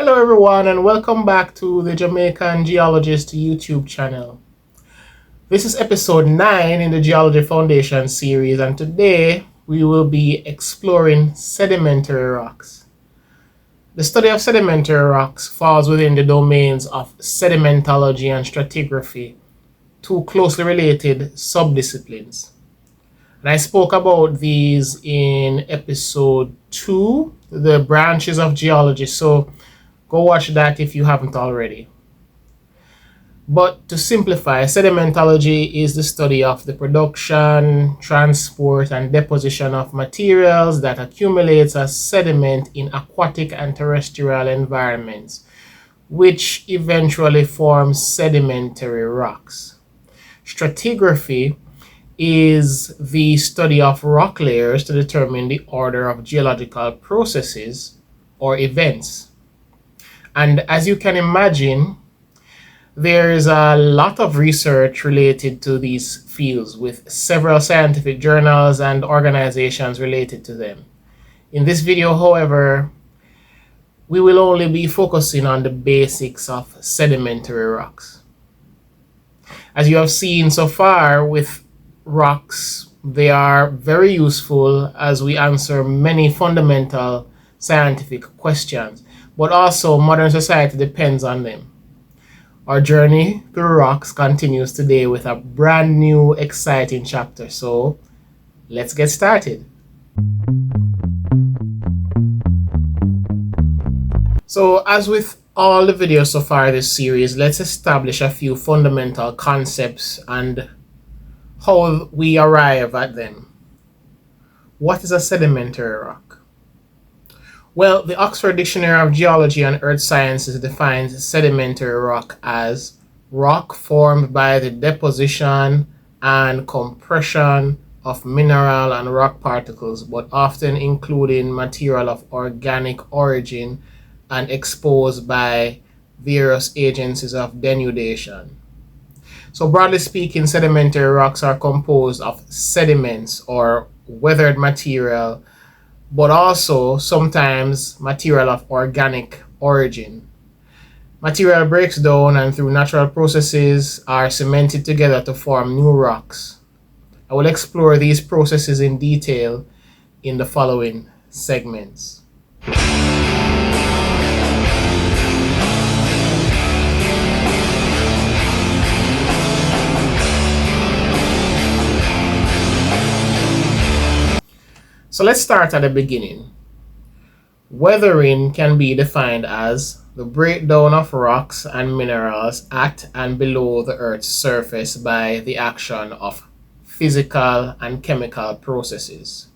Hello everyone and welcome back to the Jamaican Geologist YouTube channel. This is episode 9 in the Geology Foundation Series, and today we will be exploring sedimentary rocks. The study of sedimentary rocks falls within the domains of sedimentology and stratigraphy, two closely related subdisciplines. And I spoke about these in episode 2, the branches of geology, so go watch that if you haven't already. But to simplify, sedimentology is the study of the production, transport, and deposition of materials that accumulates as sediment in aquatic and terrestrial environments, which eventually forms sedimentary rocks. Stratigraphy is the study of rock layers to determine the order of geological processes or events. And as you can imagine, there's a lot of research related to these fields with several scientific journals and organizations related to them. In this video, however, we will only be focusing on the basics of sedimentary rocks. As you have seen so far with rocks, they are very useful as we answer many fundamental scientific questions, but also modern society depends on them. Our journey through rocks continues today with a brand new exciting chapter, so let's get started. So as with all the videos so far this series, let's establish a few fundamental concepts and how we arrive at them. What is a sedimentary rock? Well, the Oxford Dictionary of Geology and Earth Sciences defines sedimentary rock as rock formed by the deposition and compression of mineral and rock particles, but often including material of organic origin and exposed by various agencies of denudation. So broadly speaking, sedimentary rocks are composed of sediments or weathered material, but also sometimes material of organic origin. Material breaks down and through natural processes are cemented together to form new rocks. I will explore these processes in detail in the following segments. So let's start at the beginning. Weathering can be defined as the breakdown of rocks and minerals at and below the Earth's surface by the action of physical and chemical processes.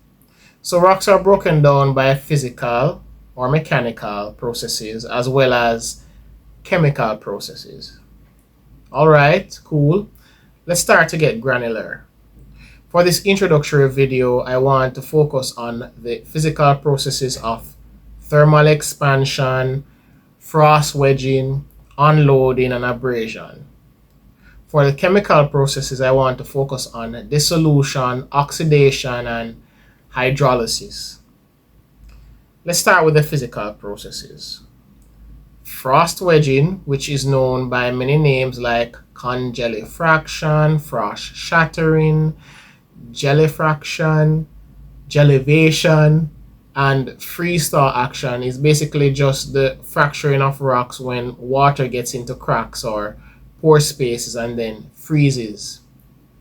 So rocks are broken down by physical or mechanical processes as well as chemical processes. All right, cool. Let's start to get granular. For this introductory video, I want to focus on the physical processes of thermal expansion, frost wedging, unloading, and abrasion. For the chemical processes, I want to focus on dissolution, oxidation, and hydrolysis. Let's start with the physical processes. Frost wedging, which is known by many names like congelifraction, frost shattering, gelifraction, gelivation, and freeze-thaw action, is basically just the fracturing of rocks when water gets into cracks or pore spaces and then freezes.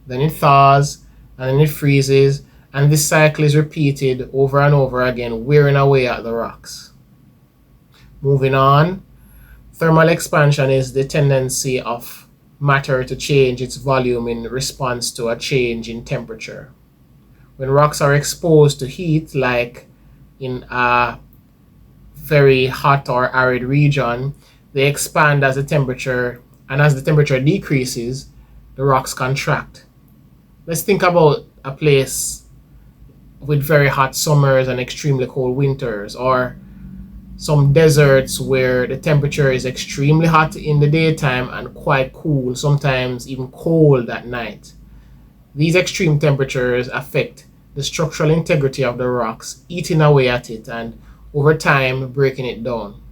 Then it thaws and then it freezes, and this cycle is repeated over and over again, wearing away at the rocks. Moving on, thermal expansion is the tendency of matter to change its volume in response to a change in temperature. When rocks are exposed to heat, like in a very hot or arid region, they expand as the temperature, and as the temperature decreases, the rocks contract. Let's think about a place with very hot summers and extremely cold winters, or some deserts where the temperature is extremely hot in the daytime and quite cool, sometimes even cold at night. These extreme temperatures affect the structural integrity of the rocks, eating away at it and over time breaking it down.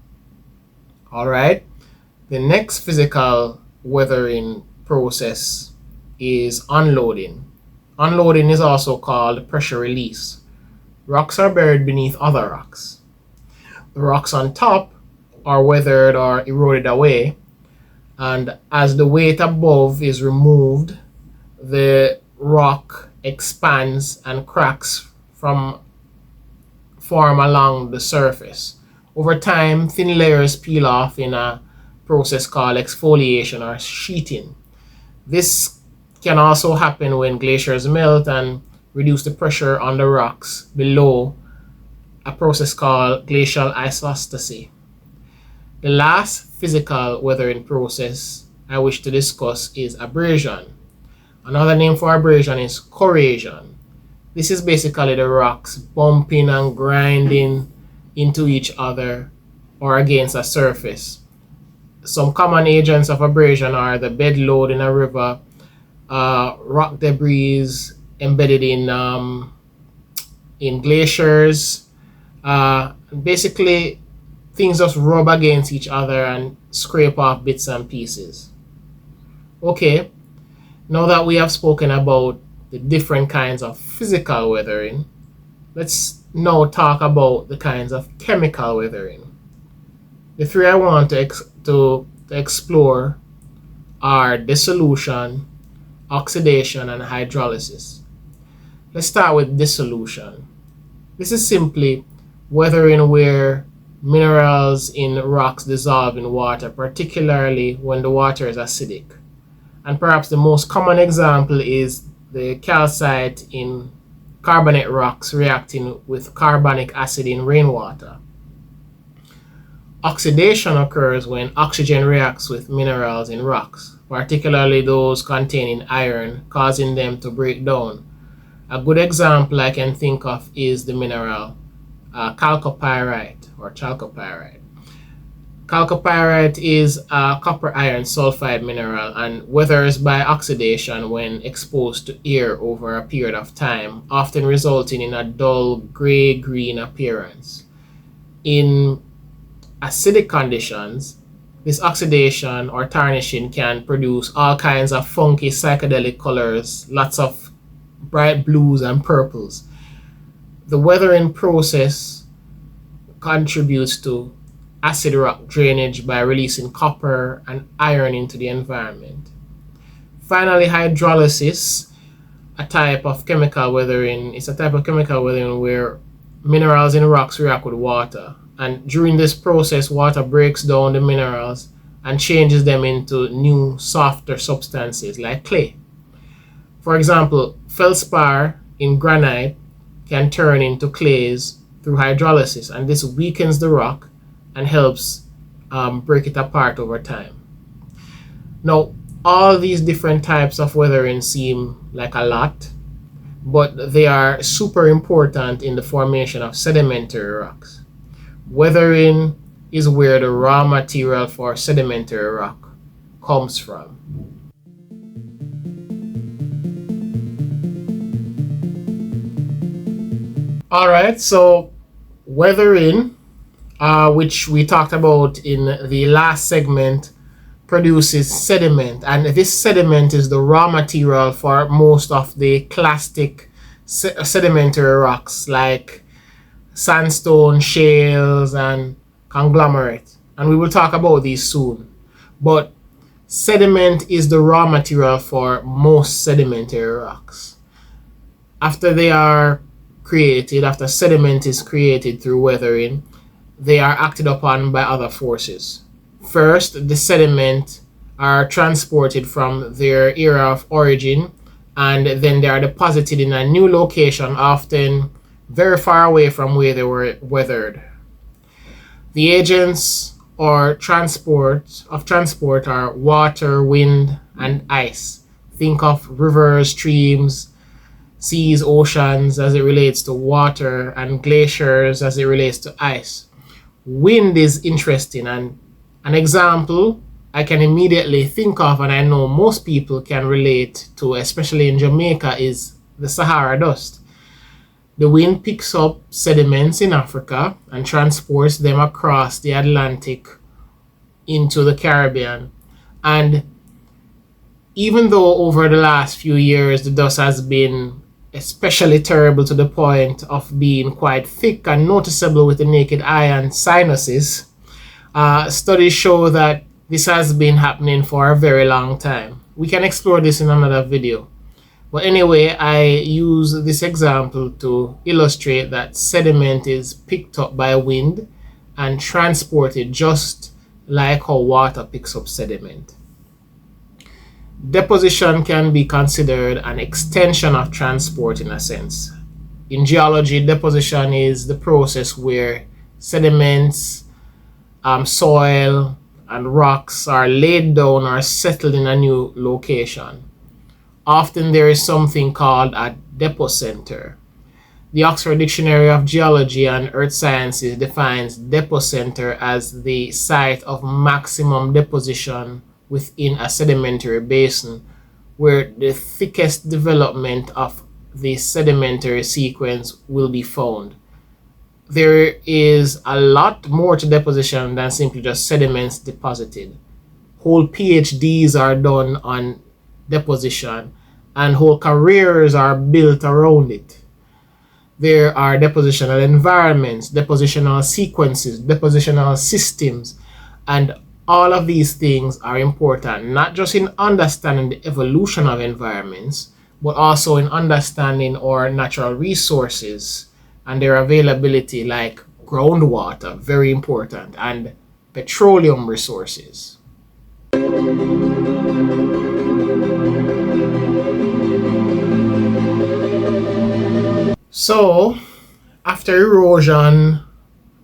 All right. The next physical weathering process is unloading. Unloading is also called pressure release. Rocks are buried beneath other rocks. The rocks on top are weathered or eroded away, and as the weight above is removed, the rock expands and cracks form along the surface. Over time, thin layers peel off in a process called exfoliation or sheeting. This can also happen when glaciers melt and reduce the pressure on the rocks below, a process called glacial isostasy. The last physical weathering process I wish to discuss is abrasion. Another name for abrasion is corrosion. This is basically the rocks bumping and grinding into each other or against a surface. Some common agents of abrasion are the bed load in a river, rock debris embedded in glaciers. Basically, things just rub against each other and scrape off bits and pieces. Okay, now that we have spoken about the different kinds of physical weathering, let's now talk about the kinds of chemical weathering. The three I want to explore are dissolution, oxidation, and hydrolysis. Let's start with dissolution. This is simply weathering where minerals in rocks dissolve in water, particularly when the water is acidic. And perhaps the most common example is the calcite in carbonate rocks reacting with carbonic acid in rainwater. Oxidation occurs when oxygen reacts with minerals in rocks, particularly those containing iron, causing them to break down. A good example I can think of is the mineral chalcopyrite or chalcopyrite. Chalcopyrite is a copper iron sulfide mineral and weathers by oxidation when exposed to air over a period of time, often resulting in a dull gray-green appearance. In acidic conditions, this oxidation or tarnishing can produce all kinds of funky psychedelic colors, lots of bright blues and purples. The weathering process contributes to acid rock drainage by releasing copper and iron into the environment. Finally, hydrolysis, a type of chemical weathering, is a type of chemical weathering where minerals in rocks react with water. And during this process, water breaks down the minerals and changes them into new, softer substances like clay. For example, feldspar in granite can turn into clays through hydrolysis, and this weakens the rock and helps break it apart over time. Now, all these different types of weathering seem like a lot, but they are super important in the formation of sedimentary rocks. Weathering is where the raw material for sedimentary rock comes from. Alright, so weathering, which we talked about in the last segment, produces sediment, and this sediment is the raw material for most of the clastic sedimentary rocks like sandstone, shales, and conglomerate, and we will talk about these soon. But sediment is the raw material for most sedimentary rocks. After sediment is created through weathering, they are acted upon by other forces. First, the sediment are transported from their area of origin, and then they are deposited in a new location, often very far away from where they were weathered. The agents or transport are water, wind, and ice. Think of rivers, streams, seas, oceans as it relates to water, and glaciers as it relates to ice. Wind is interesting, and an example I can immediately think of, and I know most people can relate to, especially in Jamaica, is the Sahara dust. The wind picks up sediments in Africa and transports them across the Atlantic into the Caribbean. And even though over the last few years the dust has been especially terrible to the point of being quite thick and noticeable with the naked eye and sinuses, studies show that this has been happening for a very long time. We can explore this in another video. But anyway, I use this example to illustrate that sediment is picked up by wind and transported just like how water picks up sediment. Deposition can be considered an extension of transport in a sense. In geology, deposition is the process where sediments, soil, and rocks are laid down or settled in a new location. Often there is something called a depocenter. The Oxford Dictionary of Geology and Earth Sciences defines depocenter as the site of maximum deposition within a sedimentary basin, where the thickest development of the sedimentary sequence will be found. There is a lot more to deposition than simply just sediments deposited. Whole PhDs are done on deposition, and whole careers are built around it. There are depositional environments, depositional sequences, depositional systems, and all of these things are important, not just in understanding the evolution of environments, but also in understanding our natural resources and their availability, like groundwater, very important, and petroleum resources. So, after erosion,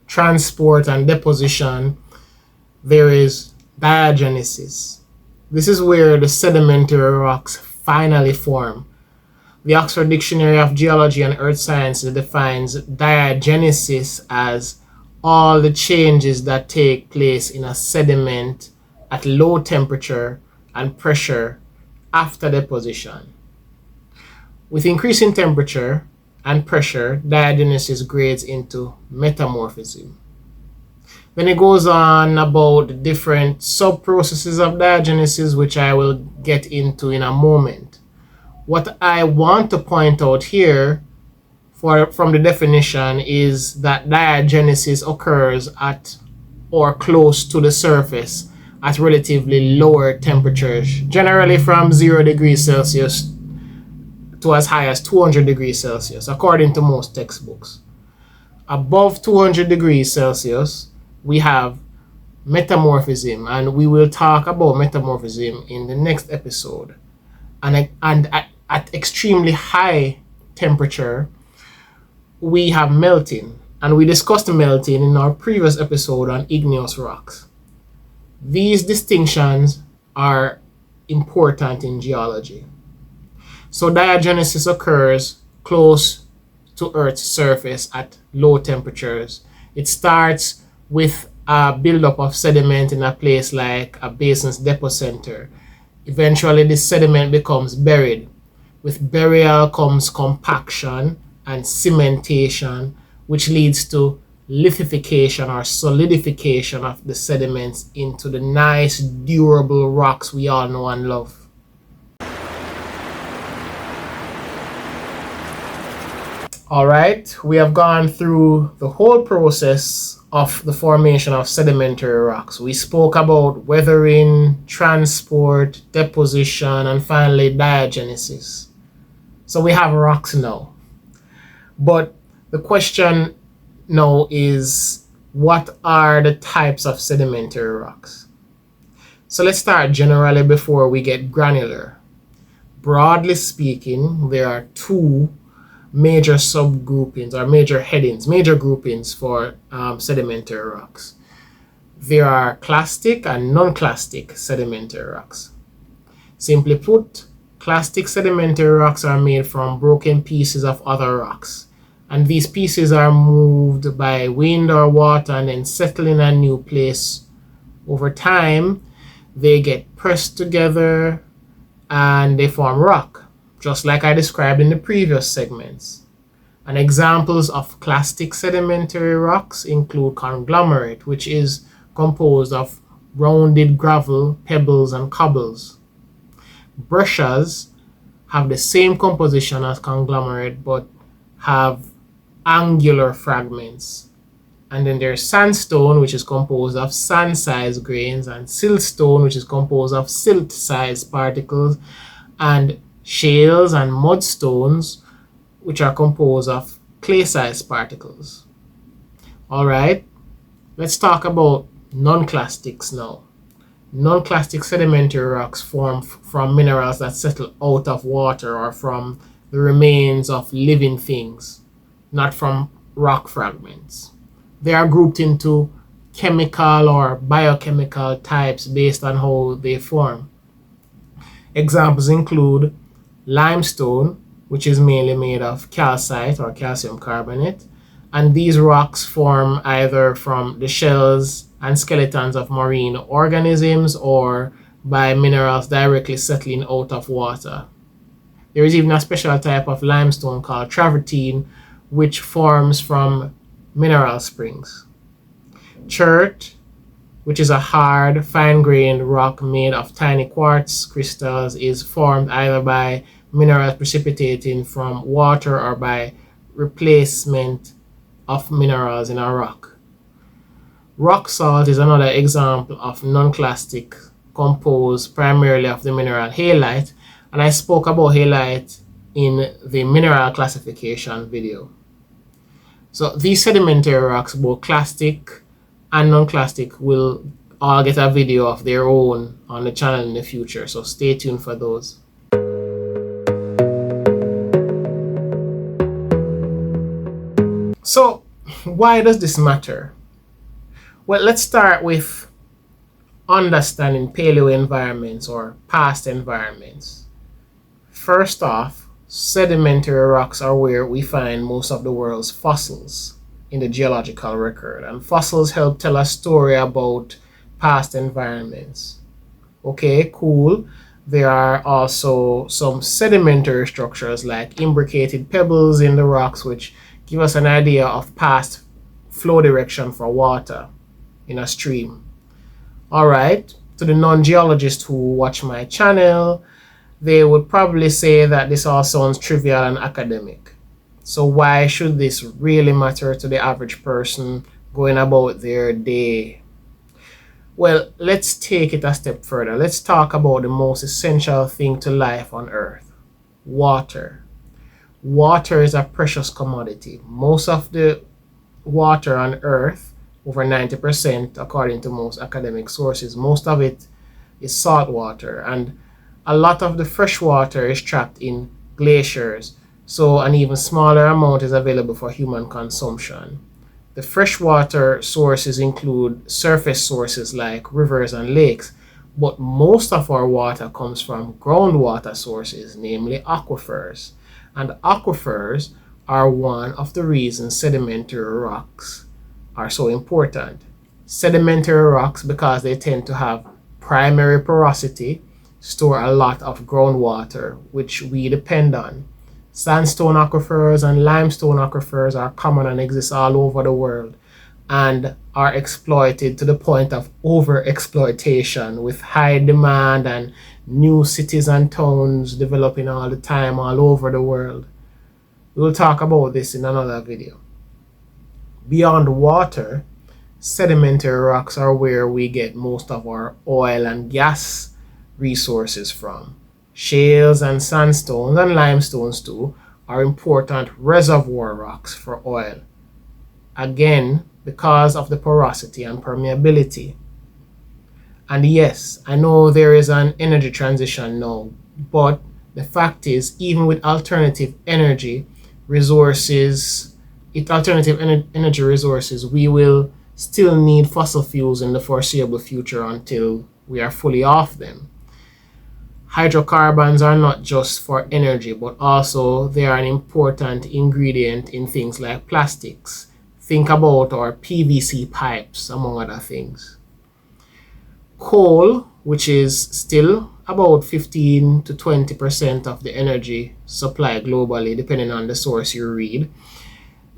transport, and deposition, there is diagenesis. This is where the sedimentary rocks finally form. The Oxford Dictionary of Geology and Earth Sciences defines diagenesis as all the changes that take place in a sediment at low temperature and pressure after deposition. With increasing temperature and pressure, diagenesis grades into metamorphism. Then it goes on about the different sub-processes of diagenesis, which I will get into in a moment. What I want to point out here from the definition is that diagenesis occurs at or close to the surface at relatively lower temperatures, generally from 0 degrees Celsius to as high as 200 degrees Celsius, according to most textbooks. Above 200 degrees Celsius, we have metamorphism, and we will talk about metamorphism in the next episode. And at extremely high temperature, we have melting, and we discussed melting in our previous episode on igneous rocks. These distinctions are important in geology. So diagenesis occurs close to Earth's surface at low temperatures. It starts with a buildup of sediment in a place like a basin's depocenter. Eventually, this sediment becomes buried. With burial comes compaction and cementation, which leads to lithification or solidification of the sediments into the nice, durable rocks we all know and love. Alright, we have gone through the whole process of the formation of sedimentary rocks. We spoke about weathering, transport, deposition, and finally diagenesis. So we have rocks now. But the question now is, what are the types of sedimentary rocks? So let's start generally before we get granular. Broadly speaking, there are two major subgroupings or major groupings for sedimentary rocks. There are clastic and non-clastic sedimentary rocks. Simply put, clastic sedimentary rocks are made from broken pieces of other rocks, and these pieces are moved by wind or water and then settle in a new place. Over time, they get pressed together and they form rock, just like I described in the previous segments. And examples of clastic sedimentary rocks include conglomerate, which is composed of rounded gravel, pebbles, and cobbles. Breccias have the same composition as conglomerate but have angular fragments. And then there's sandstone, which is composed of sand-sized grains, and siltstone, which is composed of silt-sized particles, and shales and mudstones, which are composed of clay-sized particles. All right, let's talk about non-clastics now. Non-clastic sedimentary rocks form from minerals that settle out of water or from the remains of living things, not from rock fragments. They are grouped into chemical or biochemical types based on how they form. Examples include limestone, which is mainly made of calcite or calcium carbonate, and these rocks form either from the shells and skeletons of marine organisms or by minerals directly settling out of water. There is even a special type of limestone called travertine, which forms from mineral springs. Chert, which is a hard, fine-grained rock made of tiny quartz crystals, is formed either by minerals precipitating from water or by replacement of minerals in a rock. Rock salt is another example of non-clastic composed primarily of the mineral halite, and I spoke about halite in the mineral classification video. So these sedimentary rocks, both clastic and non-clastic, will all get a video of their own on the channel in the future, so stay tuned for those. So why does this matter? Well, let's start with understanding paleo environments or past environments. First off, sedimentary rocks are where we find most of the world's fossils in the geological record, and fossils help tell a story about past environments. Okay, cool. There are also some sedimentary structures like imbricated pebbles in the rocks, which give us an idea of past flow direction for water in a stream. All right, to the non-geologists who watch my channel, they would probably say that this all sounds trivial and academic. So why should this really matter to the average person going about their day? Well, let's take it a step further. Let's talk about the most essential thing to life on Earth: water. Water is a precious commodity. Most of the water on Earth, over 90% according to most academic sources, most of it is salt water, and a lot of the fresh water is trapped in glaciers, so an even smaller amount is available for human consumption. The freshwater sources include surface sources like rivers and lakes, but most of our water comes from groundwater sources, namely aquifers. And aquifers are one of the reasons sedimentary rocks are so important. Sedimentary rocks, because they tend to have primary porosity, store a lot of groundwater, which we depend on. Sandstone aquifers and limestone aquifers are common and exist all over the world and are exploited to the point of overexploitation, with high demand and new cities and towns developing all the time all over the world. We'll talk about this in another video. Beyond water, sedimentary rocks are where we get most of our oil and gas resources from. Shales and sandstones and limestones too are important reservoir rocks for oil, again because of the porosity and permeability. And yes, I know there is an energy transition now, but the fact is, even with alternative energy resources, we will still need fossil fuels in the foreseeable future until we are fully off them. Hydrocarbons are not just for energy, but also they are an important ingredient in things like plastics. Think about our PVC pipes, among other things. Coal, which is still about 15 to 20% of the energy supply globally, depending on the source you read,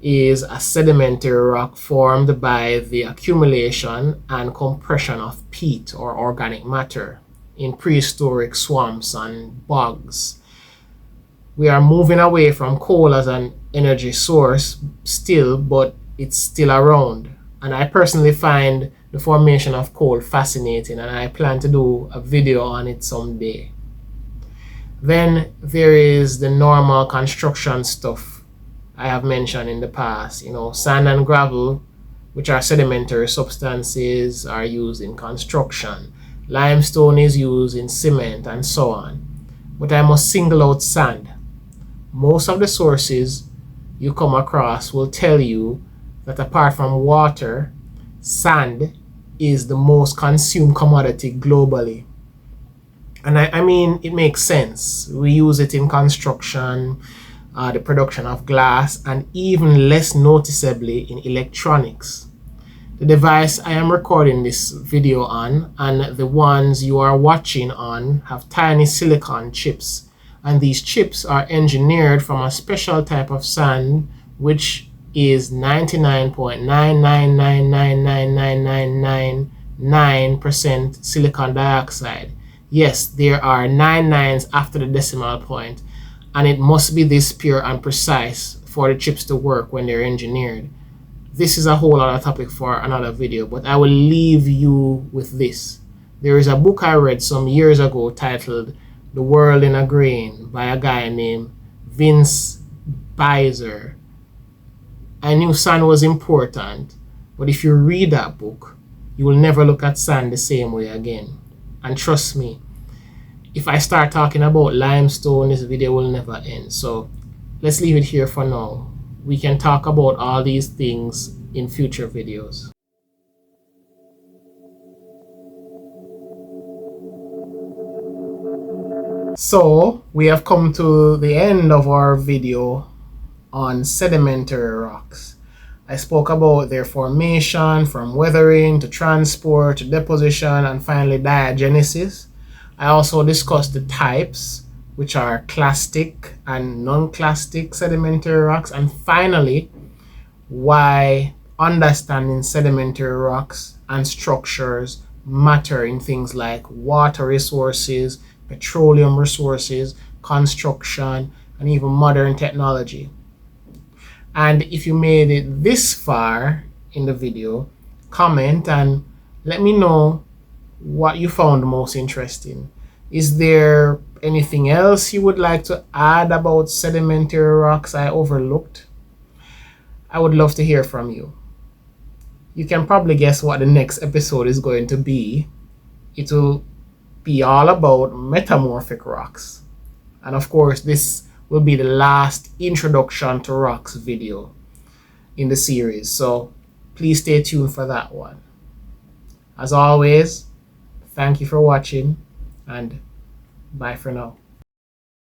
is a sedimentary rock formed by the accumulation and compression of peat or organic matter in prehistoric swamps and bogs. We are moving away from coal as an energy source still, but it's still around. And I personally find the formation of coal fascinating, and I plan to do a video on it someday. Then there is the normal construction stuff I have mentioned in the past. Sand and gravel, which are sedimentary substances, are used in construction. Limestone is used in cement and so on. But I must single out sand. Most of the sources you come across will tell you that apart from water, sand is the most consumed commodity globally. And I mean, it makes sense. We use it in construction, the production of glass, and even less noticeably in electronics. The device I am recording this video on and the ones you are watching on have tiny silicon chips, and these chips are engineered from a special type of sand which is 99.9999999% silicon dioxide. Yes, there are 9 nines after the decimal point, and it must be this pure and precise for the chips to work when they're engineered. This is a whole other topic for another video, but I will leave you with this. There is a book I read some years ago titled The World in a Grain by a guy named Vince Beiser. I knew sand was important, but if you read that book, you will never look at sand the same way again. And trust me, if I start talking about limestone, this video will never end. So let's leave it here for now. We can talk about all these things in future videos. So we have come to the end of our video on sedimentary rocks. I spoke about their formation, from weathering to transport to deposition and finally diagenesis. I also discussed the types, which are clastic and non-clastic sedimentary rocks, and finally why understanding sedimentary rocks and structures matter in things like water resources, petroleum resources, construction, and even modern technology. And if you made it this far in the video, comment and let me know what you found most interesting. Is there anything else you would like to add about sedimentary rocks I overlooked? I would love to hear from you. You can probably guess what the next episode is going to be. It will be all about metamorphic rocks. And of course, this will be the last introduction to rocks video in the series. So please stay tuned for that one. As always, thank you for watching and bye for now.